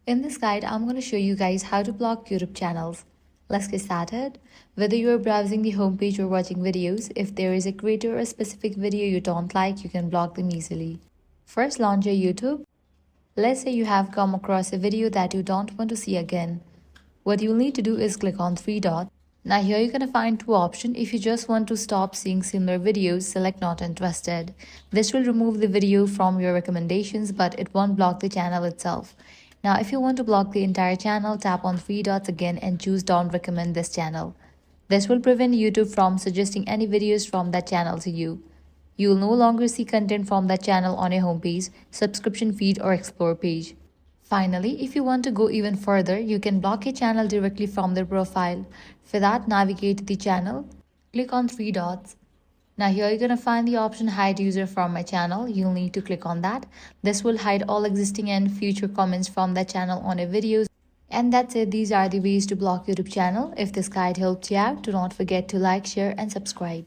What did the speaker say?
In this guide, I'm going to show you guys how to block YouTube channels. Let's get started. Whether you are browsing the homepage or watching videos, if there is a creator or a specific video you don't like, you can block them easily. First, launch your YouTube. Let's say you have come across a video that you don't want to see again. What you'll need to do is click on three dots. Now here you're going to find two options. If you just want to stop seeing similar videos, select not interested. This will remove the video from your recommendations, but it won't block the channel itself. Now if you want to block the entire channel, tap on three dots again and choose don't recommend this channel. This will prevent YouTube from suggesting any videos from that channel to you. You will no longer see content from that channel on your homepage, subscription feed or explore page. Finally, if you want to go even further, you can block a channel directly from their profile. For that, navigate to the channel, click on three dots. Now here you're going to find the option hide user from my channel. You'll need to click on that. This will hide all existing and future comments from that channel on your videos. And that's it. These are the ways to block YouTube channel. If this guide helped you out, do not forget to like, share and subscribe.